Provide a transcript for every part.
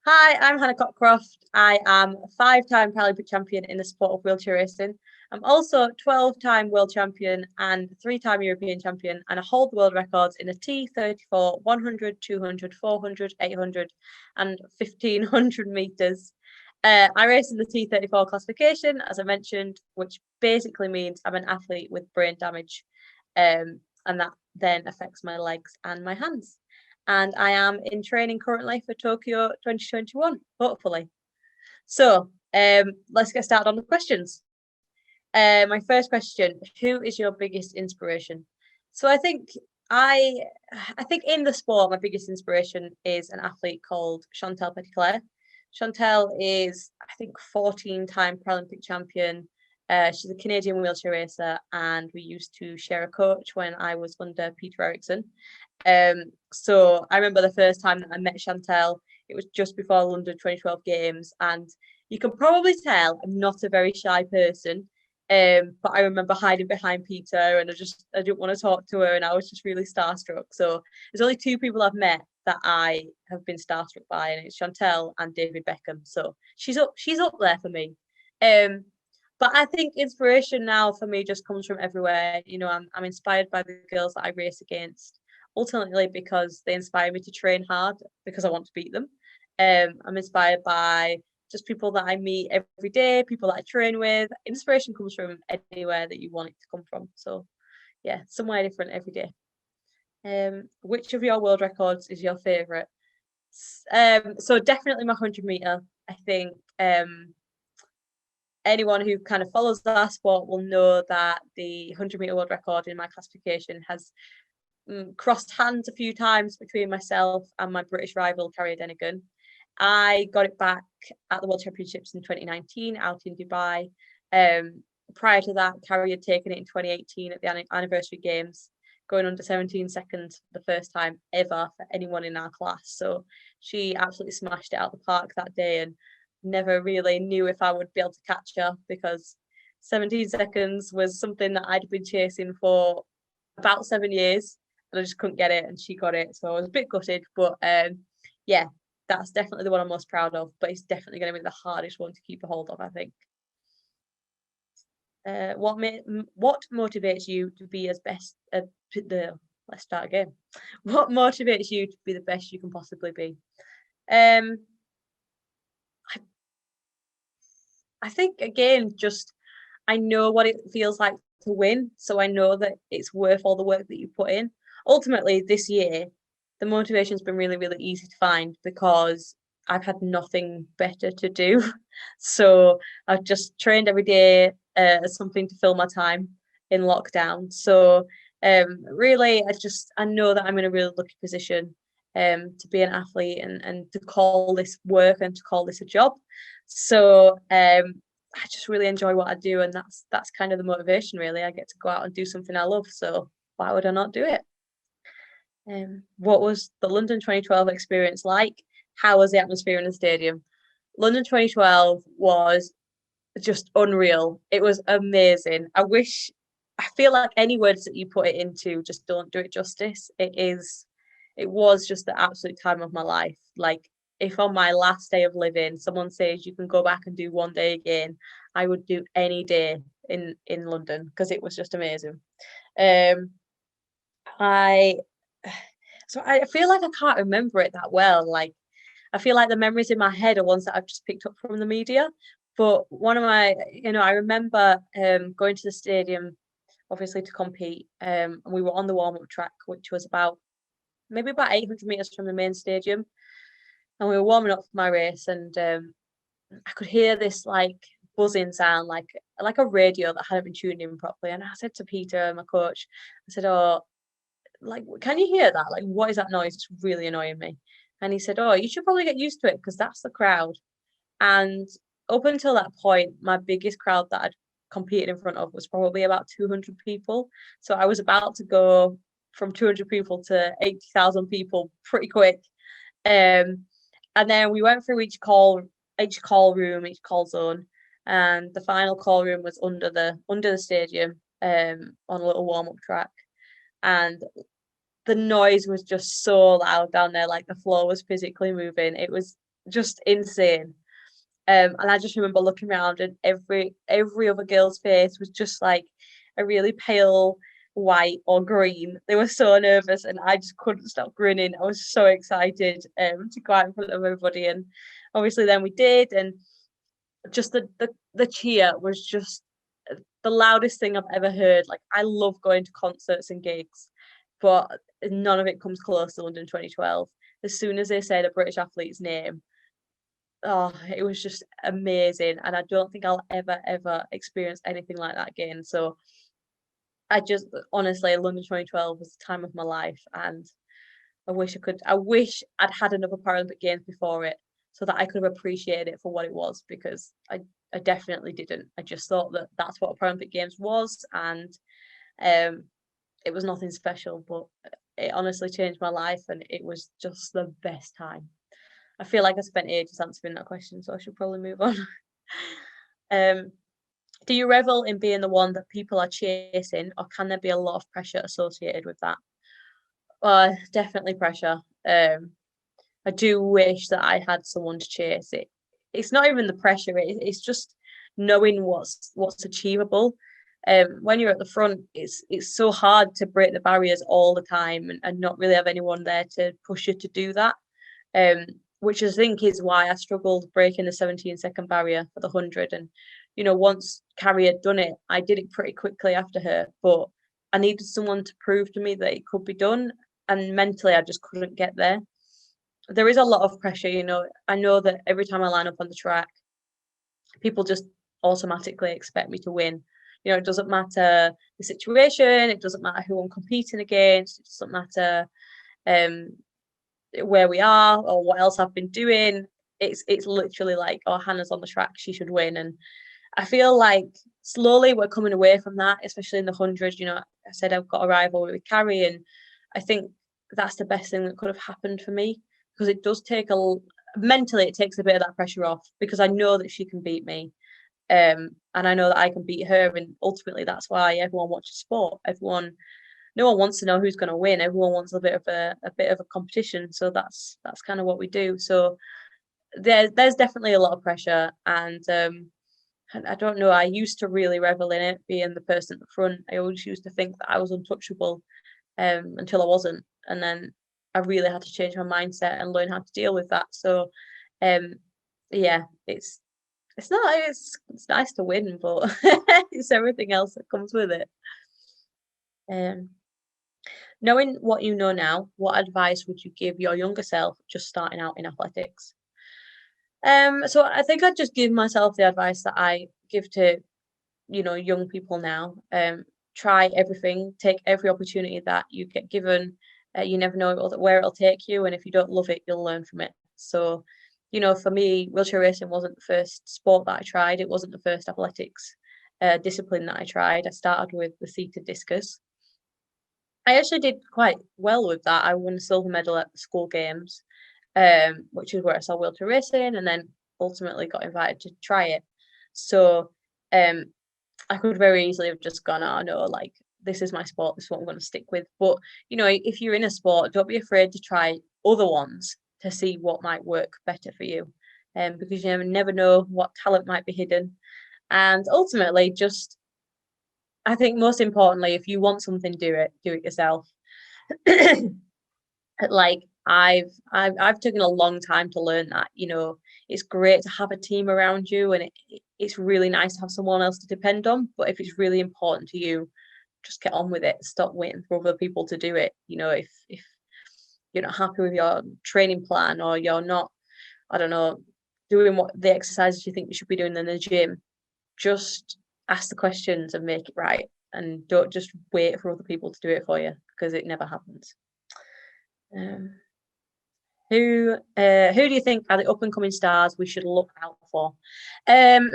Hi, I'm Hannah Cockroft. I am a five-time Paralympic champion in the sport of wheelchair racing. I'm also 12-time world champion and three-time European champion, and I hold the world records in the T34, 100, 200, 400, 800, and 1500 meters. I race in the T34 classification, as I mentioned, which basically means I'm an athlete with brain damage, and that then affects my legs and my hands. And I am in training currently for Tokyo 2021, hopefully. So let's get started on the questions. My first question: who is your biggest inspiration? So I I think in the sport, my biggest inspiration is an athlete called Chantal Petitclerc. Chantal is, I think, 14-time Paralympic champion. She's a Canadian wheelchair racer, and we used to share a coach when I was under Peter Eriksson. So I remember the first time that I met Chantal, it was just before London 2012 games, and you can probably tell I'm not a very shy person. But I remember hiding behind Peter, and I didn't want to talk to her, and I was just really starstruck. So there's only two people I've met that I have been starstruck by, and it's Chantal and David Beckham. So she's up there for me. Um, but I think inspiration now for me just comes from everywhere. I'm inspired by the girls that I race against, ultimately because they inspire me to train hard because I want to beat them. I'm inspired by just people that I meet every day, people that I train with. Inspiration comes from anywhere that you want it to come from. So yeah, somewhere different every day. Which of your world records is your favourite? So definitely my 100 meter. I think anyone who kind of follows that sport will know that the 100 meter world record in my classification has crossed hands a few times between myself and my British rival, Kare Adenegan. I got it back at the World Championships in 2019 out in Dubai. Prior to that, Carrie had taken it in 2018 at the anniversary games, going under 17 seconds for the first time ever for anyone in our class. So she absolutely smashed it out the park that day, and never really knew if I would be able to catch her because 17 seconds was something that I'd been chasing for about 7 years, and I just couldn't get it, and she got it. So I was a bit gutted, but yeah, that's definitely the one I'm most proud of, but it's definitely going to be the hardest one to keep a hold of, I think. What motivates you to be as best the let's start again. What motivates you to be the best you can possibly be? Um, I, I think again, just I know what it feels like to win, so I know that it's worth all the work that you put in. Ultimately, this year, the motivation's been really, really easy to find because I've had nothing better to do. So I've just trained every day as something to fill my time in lockdown. So really, I know that I'm in a really lucky position to be an athlete and to call this work and to call this a job. So I just really enjoy what I do, and that's kind of the motivation. Really, I get to go out and do something I love. So why would I not do it? What was the London 2012 experience like? How was the atmosphere in the stadium? London 2012 was just unreal. It was amazing. I feel like any words that you put it into just don't do it justice. It was just the absolute time of my life. Like, if on my last day of living, someone says you can go back and do one day again, I would do any day in London because it was just amazing. Um, I so I feel like I can't remember it that well. Like, I feel like the memories in my head are ones that I've just picked up from the media. But one of my, I remember going to the stadium, obviously to compete, and we were on the warm up track, which was maybe about 800 meters from the main stadium, and we were warming up for my race, and I could hear this like buzzing sound, like a radio that hadn't been tuned in properly. And I said to Peter, my coach, I said, "Oh, like, can you hear that? Like, what is that noise? It's really annoying me." And he said, "Oh, you should probably get used to it because that's the crowd." And up until that point, my biggest crowd that I'd competed in front of was probably about 200 people. So I was about to go from 200 people to 80,000 people pretty quick. Um, and then we went through each call room, each call zone, and the final call room was under the stadium, on a little warm up track, and the noise was just so loud down there, like the floor was physically moving. It was just insane. And I just remember looking around, and every other girl's face was just like a really pale white or green. They were so nervous, and I just couldn't stop grinning. I was so excited to go out in front of everybody, and obviously then we did, and just the cheer was just the loudest thing I've ever heard. Like, I love going to concerts and gigs, but none of it comes close to London 2012. As soon as they said a British athlete's name, oh, it was just amazing. And I don't think I'll ever experience anything like that again. So I just, honestly, London 2012 was the time of my life. And I wish I'd had another Paralympic Games before it so that I could have appreciated it for what it was, because I definitely didn't. I just thought that that's what a Paralympic Games was, and it was nothing special, but it honestly changed my life, and it was just the best time. I feel like I spent ages answering that question, so I should probably move on. Do you revel in being the one that people are chasing, or can there be a lot of pressure associated with that? Definitely pressure. I do wish that I had someone to chase it. It's not even the pressure, it's just knowing what's achievable. When you're at the front, it's so hard to break the barriers all the time, and not really have anyone there to push you to do that. Which I think is why I struggled breaking the 17-second barrier for the 100. And, once Kare had done it, I did it pretty quickly after her, but I needed someone to prove to me that it could be done. And mentally, I just couldn't get there. There is a lot of pressure, I know that every time I line up on the track, people just automatically expect me to win. It doesn't matter the situation, it doesn't matter who I'm competing against, it doesn't matter where we are or what else I've been doing. It's literally like, oh, Hannah's on the track, she should win. And I feel like slowly we're coming away from that, especially in the 100. I said I've got a rivalry with Kare, and I think that's the best thing that could have happened for me, because it does take mentally, it takes a bit of that pressure off, because I know that she can beat me, and I know that I can beat her, and ultimately that's why everyone watches sport. No one wants to know who's going to win. Everyone wants a bit of a competition. So that's kind of what we do. So there's definitely a lot of pressure, and I don't know. I used to really revel in it, being the person at the front. I always used to think that I was untouchable, until I wasn't, and then I really had to change my mindset and learn how to deal with that. So, yeah, it's nice to win, but it's everything else that comes with it. Knowing what you know now, what advice would you give your younger self just starting out in athletics? So I think I'd just give myself the advice that I give to, young people now. Try everything, take every opportunity that you get given. You never know where it'll take you, and if you don't love it, you'll learn from it. So, for me, wheelchair racing wasn't the first sport that I tried. It wasn't the first athletics discipline that I tried. I started with the seated discus. I actually did quite well with that. I won a silver medal at the school games, which is where I saw wheelchair racing, and then ultimately got invited to try it. So I could very easily have just gone, oh no, like, this is my sport, this is what I'm going to stick with. But if you're in a sport, don't be afraid to try other ones to see what might work better for you, because you never know what talent might be hidden. And ultimately, just, I think most importantly, if you want something, do it yourself. Like, I've taken a long time to learn that. It's great to have a team around you, and it's really nice to have someone else to depend on. But if it's really important to you, just get on with it. Stop waiting for other people to do it. If you're not happy with your training plan, or you're not, I don't know, doing what the exercises you think you should be doing in the gym, just ask the questions and make it right. And don't just wait for other people to do it for you, because it never happens. Who do you think are the up and coming stars we should look out for?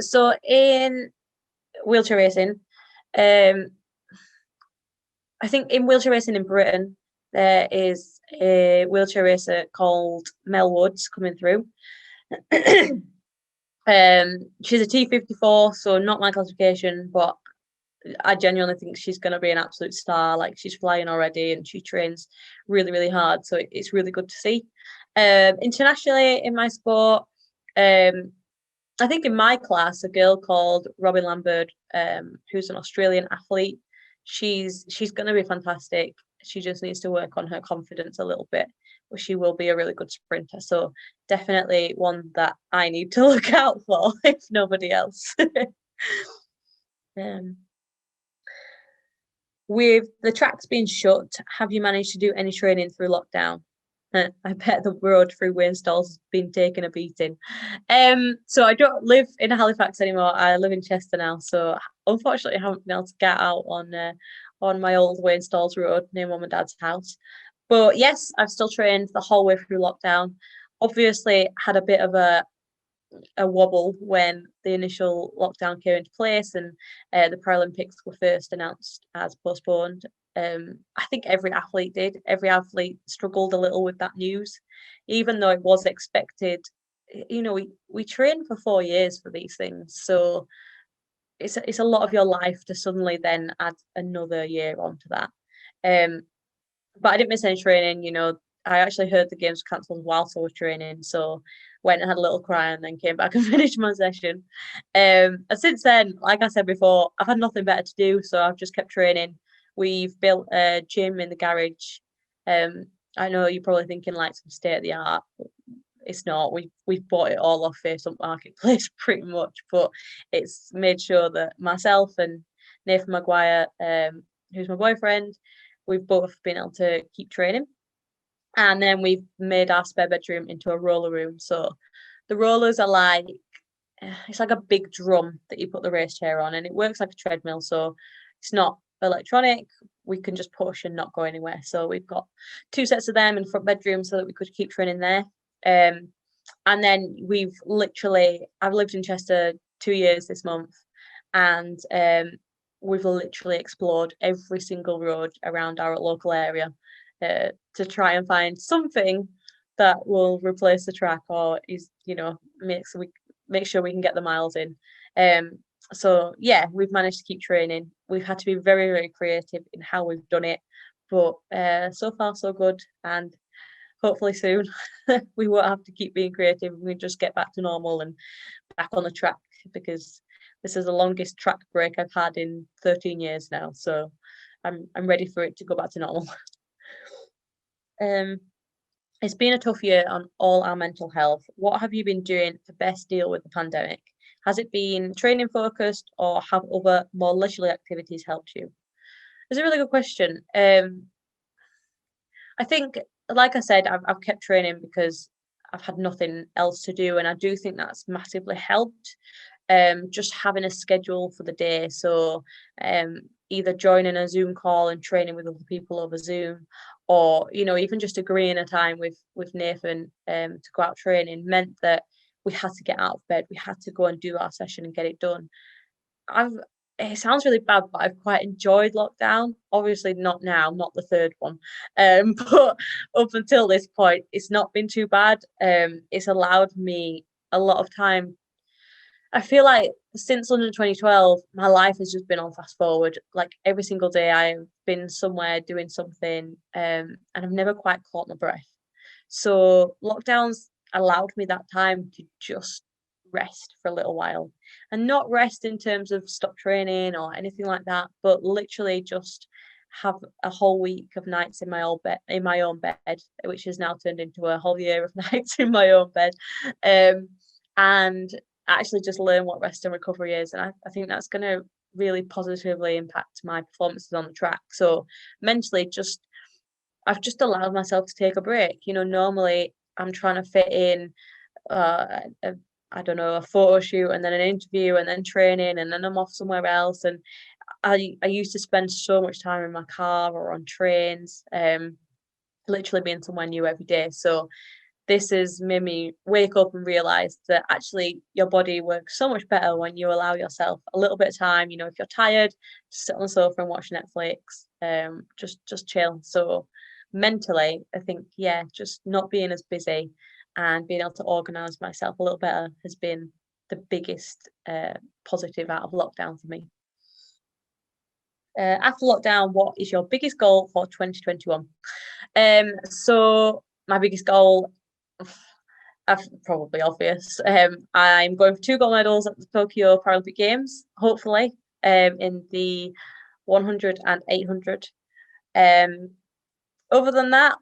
So in wheelchair racing, I think in wheelchair racing in Britain, there is a wheelchair racer called Mel Woods coming through. She's a T54, so not my classification, but I genuinely think she's going to be an absolute star. Like, she's flying already, and she trains really, really hard. So it's really good to see. Internationally in my sport, I think in my class, a girl called Robin Lambert, who's an Australian athlete, she's going to be fantastic. She just needs to work on her confidence a little bit, but she will be a really good sprinter. So definitely one that I need to look out for, if nobody else. um, with the tracks being shut, have you managed to do any training through lockdown? I bet the road through Wainstall's been taking a beating. So I don't live in Halifax anymore. I live in Chester now. So unfortunately, I haven't been able to get out on my old Wainstall's road near mum and dad's house. But yes, I've still trained the whole way through lockdown. Obviously, had a bit of a wobble when the initial lockdown came into place and the Paralympics were first announced as postponed. I think every athlete did. Every athlete struggled a little with that news, even though it was expected. You know, we train for 4 years for these things, so it's a lot of your life to suddenly then add another year onto that. But I didn't miss any training. You know, I actually heard the games cancelled whilst I was training, so went and had a little cry and then came back and finished my session. And since then, like I said before, I've had nothing better to do, so I've just kept training. We've built a gym in the garage. I know you're probably thinking like some state of the art. It's not. We've bought it all off Facebook Marketplace pretty much, but it's made sure that myself and Nathan Maguire, who's my boyfriend, we've both been able to keep training. And then we've made our spare bedroom into a roller room. So the rollers are like, it's like a big drum that you put the race chair on, and it works like a treadmill. So it's not electronic. We can just push and not go anywhere. So we've got 2 sets of them in the front bedroom so that we could keep training there. And then I've lived in Chester 2 years this month, and we've literally explored every single road around our local area to try and find something that will replace the track or make sure we can get the miles in. So yeah, we've managed to keep training. We've had to be very, very creative in how we've done it, but so far so good. And hopefully soon we won't have to keep being creative. We just get back to normal and back on the track, because this is the longest track break I've had in 13 years now. So I'm ready for it to go back to normal. It's been a tough year on all our mental health. What have you been doing to best deal with the pandemic? Has it been training focused, or have other more leisurely activities helped you? It's a really good question. I think, like I said, I've kept training because I've had nothing else to do, and I do think that's massively helped. Just having a schedule for the day, so either joining a Zoom call and training with other people over Zoom, or even just agreeing a time with Nathan to go out training, meant that we had to get out of bed, we had to go and do our session and get it done. It sounds really bad, but I've quite enjoyed lockdown. Obviously not now, not the third one. But up until this point, it's not been too bad. It's allowed me a lot of time. I feel like since London 2012, my life has just been on fast forward. Like every single day I've been somewhere doing something, and I've never quite caught my breath. So lockdowns allowed me that time to just rest for a little while, and not rest in terms of stop training or anything like that, but literally just have a whole week of nights in my own bed, which has now turned into a whole year of nights in my own bed, and actually just learn what rest and recovery is. And I think that's going to really positively impact my performances on the track. So mentally, I've just allowed myself to take a break. Normally I'm trying to fit in I don't know, a photo shoot and then an interview and then training, and then I'm off somewhere else. And I used to spend so much time in my car or on trains, literally being somewhere new every day. So this has made me wake up and realize that actually your body works so much better when you allow yourself a little bit of time. If you're tired, just sit on the sofa and watch Netflix, just chill. So mentally, I think, yeah, just not being as busy and being able to organise myself a little better has been the biggest positive out of lockdown for me. After lockdown, what is your biggest goal for 2021? So my biggest goal, Probably obvious. I'm going for 2 gold medals at the Tokyo Paralympic Games, hopefully, in the 100 and 800. Other than that,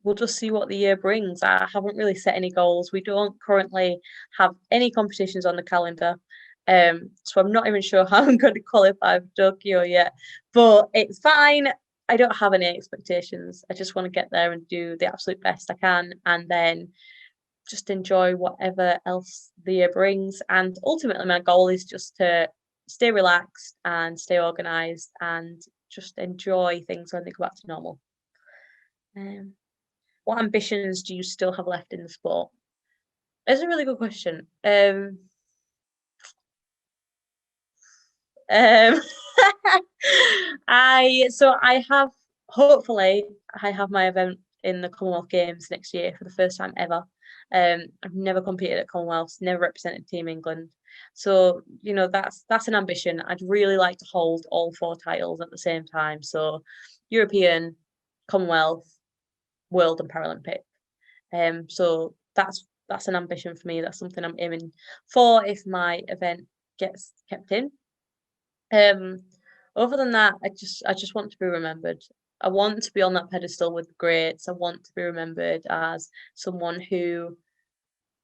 we'll just see what the year brings. I haven't really set any goals. We don't currently have any competitions on the calendar. So I'm not even sure how I'm going to qualify for Tokyo yet, but it's fine. I don't have any expectations. I just want to get there and do the absolute best I can, and then just enjoy whatever else the year brings. And ultimately, my goal is just to stay relaxed and stay organized and just enjoy things when they go back to normal. Um, what ambitions do you still have left in the sport? It's a really good question. Um, I have, hopefully I have my event in the Commonwealth Games next year for the first time ever. I've never competed at Commonwealths, never represented Team England. So, that's an ambition. I'd really like to hold all 4 titles at the same time. So European, Commonwealth, World and Paralympic. So that's an ambition for me. That's something I'm aiming for if my event gets kept in. Um, Other than that, I just want to be remembered. I want to be on that pedestal with the greats. I want to be remembered as someone who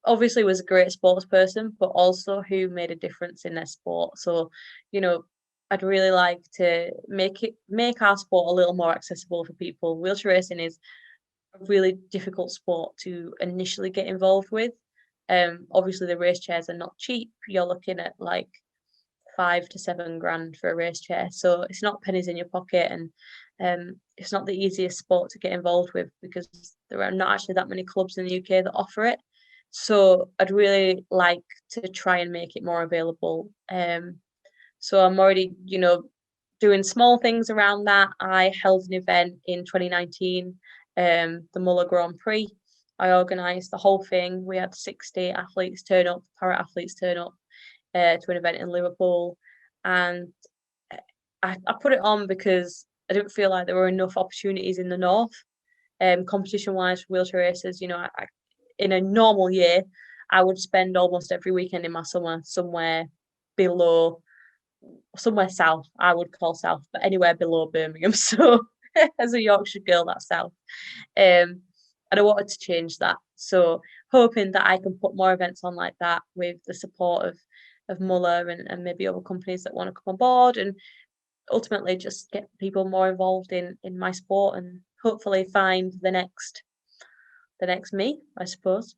obviously was a great sports person, but also who made a difference in their sport. So, you know, I'd really like to make our sport a little more accessible for people. Wheelchair racing is a really difficult sport to initially get involved with. Obviously the race chairs are not cheap. You're looking at like 5 to 7 grand for a race chair. So it's not pennies in your pocket, and it's not the easiest sport to get involved with because there are not actually that many clubs in the UK that offer it. So I'd really like to try and make it more available. So I'm already, doing small things around that. I held an event in 2019, the Muller Grand Prix. I organised the whole thing. We had 60 athletes turn up, para athletes turn up to an event in Liverpool, and I put it on because I didn't feel like there were enough opportunities in the north, competition wise for wheelchair races. In a normal year, I would spend almost every weekend in my summer below, somewhere south. I would call south, but anywhere below Birmingham. So as a Yorkshire girl, that's south. Um, and I wanted to change that. So hoping that I can put more events on like that with the support of Muller and maybe other companies that want to come on board, and ultimately just get people more involved in my sport and hopefully find the next me, I suppose.